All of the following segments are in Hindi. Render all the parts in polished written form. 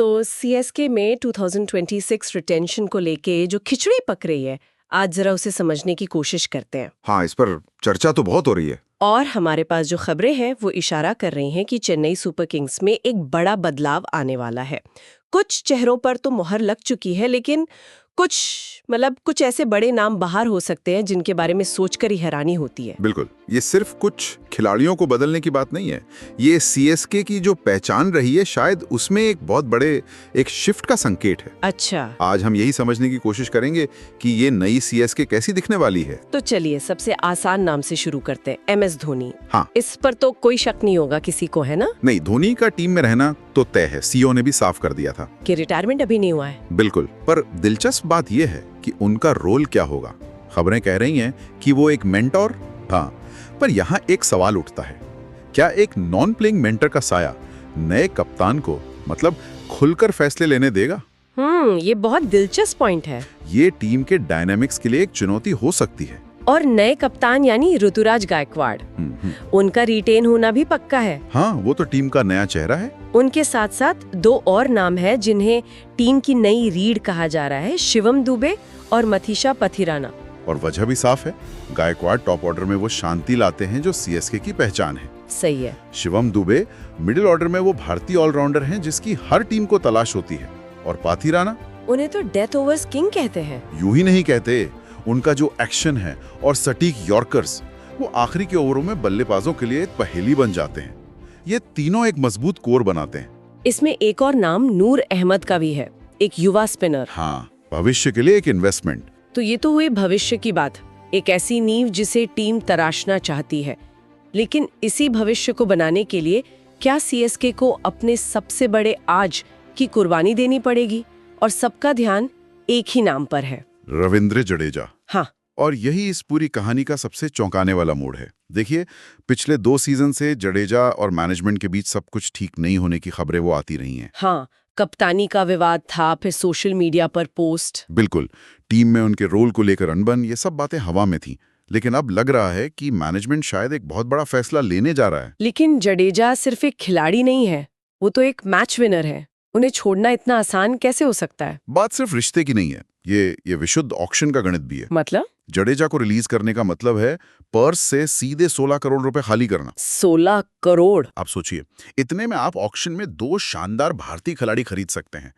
तो सीएसके में 2026 रिटेंशन को लेके जो खिचड़ी पक रही है, आज जरा उसे समझने की कोशिश करते हैं। हाँ, इस पर चर्चा तो बहुत हो रही है। और हमारे पास जो खबरें हैं वो इशारा कर रही हैं कि चेन्नई सुपर किंग्स में एक बड़ा बदलाव आने वाला है। कुछ चेहरों पर तो मुहर लग चुकी है, लेकिन कुछ ऐसे बड़े नाम बाहर हो सकते हैं जिनके बारे में सोचकर ही हैरानी होती है। बिल्कुल, ये सिर्फ कुछ खिलाड़ियों को बदलने की बात नहीं है। ये सीएसके की जो पहचान रही है, शायद उसमें एक बहुत बड़े एक शिफ्ट का संकेत है। अच्छा, आज हम यही समझने की कोशिश करेंगे कि ये नई सीएसके कैसी दिखने वाली है। तो चलिए सबसे आसान नाम से शुरू करते हैं, एमएस धोनी। हाँ, इस पर तो कोई शक नहीं होगा किसी को, है ना? नहीं, धोनी का टीम में रहना तो तय है। सीईओ ने भी साफ कर दिया था कि रिटायरमेंट अभी नहीं हुआ है। बिल्कुल, पर दिलचस्प बात यह है कि उनका रोल क्या होगा। खबरें कह रही हैं कि वो एक मेंटोर। हाँ, पर यहाँ एक सवाल उठता है, क्या एक नॉन प्लेइंग मेंटर का साया नए कप्तान को मतलब खुलकर फैसले लेने देगा? ये बहुत दिलचस्प पॉइंट है। ये टीम के डायनामिक्स के लिए एक चुनौती हो सकती है। और नए कप्तान यानी ऋतुराज गायकवाड़, उनका रिटेन होना भी पक्का है। हाँ, वो तो टीम का नया चेहरा है। उनके साथ साथ दो और नाम है जिन्हें टीम की नई रीढ़ कहा जा रहा है, शिवम दुबे और मथीशा पथिराना। और वजह भी साफ है, गायकवाड़ टॉप ऑर्डर में वो शांति लाते हैं जो सीएसके की पहचान है। सही है। शिवम दुबे मिडिल ऑर्डर में वो भारतीय ऑलराउंडर हैं जिसकी हर टीम को तलाश होती है। और पथिराना, उन्हें तो डेथ ओवर्स किंग कहते हैं। यूं ही नहीं कहते, उनका जो एक्शन है और सटीक यॉर्कर्स, वो आखिरी के ओवरों में बल्लेबाजों के लिए एक पहेली बन जाते हैं। ये तीनों एक मजबूत कोर बनाते हैं। इसमें एक और नाम नूर अहमद का भी है, एक युवा स्पिनर। हाँ, भविष्य के लिए एक इन्वेस्टमेंट। तो ये तो हुई भविष्य की बात, एक ऐसी नींव जिसे टीम तराशना चाहती है। लेकिन इसी भविष्य को बनाने के लिए क्या सीएसके को अपने सबसे बड़े आज की कुर्बानी देनी पड़ेगी? और सबका ध्यान एक ही नाम पर है, रविंद्र जडेजा। हाँ, और यही इस पूरी कहानी का सबसे चौंकाने वाला मोड़ है। देखिए, पिछले 2 सीजन से जडेजा और मैनेजमेंट के बीच सब कुछ ठीक नहीं होने की खबरें वो आती रही हैं। हाँ, कप्तानी का विवाद था, फिर सोशल मीडिया पर पोस्ट। बिल्कुल, टीम में उनके रोल को लेकर अनबन, ये सब बातें हवा में थी। लेकिन अब लग रहा है कि मैनेजमेंट शायद एक बहुत बड़ा फैसला लेने जा रहा है। लेकिन जडेजा सिर्फ एक खिलाड़ी नहीं है, वो तो एक मैच विनर है। उन्हें छोड़ना इतना आसान कैसे हो सकता है? बात सिर्फ रिश्ते की नहीं है, ये विशुद्ध ऑक्शन का गणित भी है। मतलब? जडेजा को रिलीज करने का मतलब है पर्स से सीधे 16 करोड़ रुपए खाली करना। 16 करोड़? आप सोचिए, इतने में आप ऑक्शन में 2 शानदार भारतीय खिलाड़ी खरीद सकते हैं।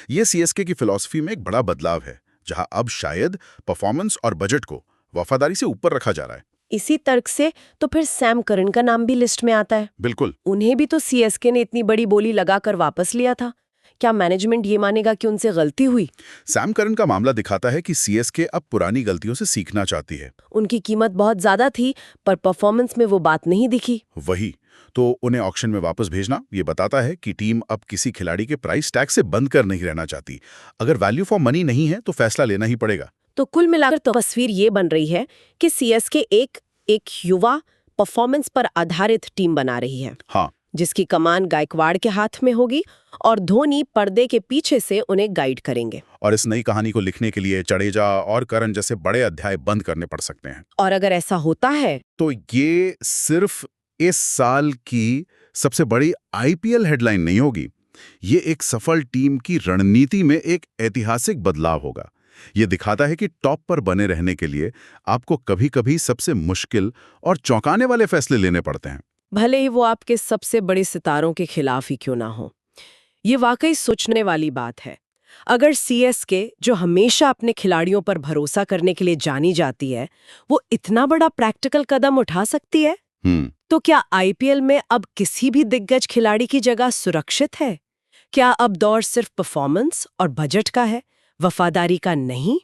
ये सीएसके की फिलॉसफी में एक बड़ा बदलाव है, जहां अब शायद परफॉर्मेंस और बजट को वफादारी से ऊपर रखा जा रहा है। इसी तर्क से तो फिर सैम करन का नाम भी लिस्ट में आता है। बिल्कुल, उन्हें भी तो सीएसके ने इतनी बड़ी बोली लगाकर वापस लिया था। क्या मैनेजमेंट ये मानेगा कि उनसे गलती हुई? सैम करन का मामला दिखाता है कि सीएसके अब पुरानी गलतियों से सीखना चाहती है। उनकी कीमत बहुत ज्यादा थी, पर परफॉर्मेंस में वो बात नहीं दिखी। वही तो उन्हें ऑक्शन में वापस भेजना ये बताता है कि टीम अब किसी खिलाड़ी के प्राइस टैग से बंद कर नहीं रहना चाहती। अगर वैल्यू फॉर मनी नहीं है तो फैसला लेना ही पड़ेगा। तो कुल मिलाकर तो तस्वीर ये बन रही है कि सीएसके एक युवा परफॉर्मेंस पर आधारित टीम बना रही है। हाँ, जिसकी कमान गायकवाड़ के हाथ में होगी और धोनी पर्दे के पीछे से उन्हें गाइड करेंगे। और इस नई कहानी को लिखने के लिए जडेजा और करन जैसे बड़े अध्याय बंद करने पड़ सकते हैं। और अगर ऐसा होता है तो ये सिर्फ इस साल की सबसे बड़ी आईपीएल हेडलाइन नहीं होगी, ये एक सफल टीम की रणनीति में एक ऐतिहासिक बदलाव होगा। ये दिखाता है कि टॉप पर बने रहने के लिए आपको कभी-कभी सबसे मुश्किल और चौंकाने वाले फैसले लेने पड़ते हैं, भले ही वो आपके सबसे बड़े सितारों के खिलाफ ही क्यों ना हो। ये वाकई सोचने वाली बात है। अगर सीएसके, जो हमेशा अपने खिलाड़ियों पर भरोसा करने के लिए जानी जाती है, वो इतना बड़ा प्रैक्टिकल कदम उठा सकती है, तो क्या आईपीएल में अब किसी भी दिग्गज खिलाड़ी की जगह सुरक्षित है? क्या अब दौर सिर्फ परफॉर्मेंस और बजट का है, वफादारी का नहीं?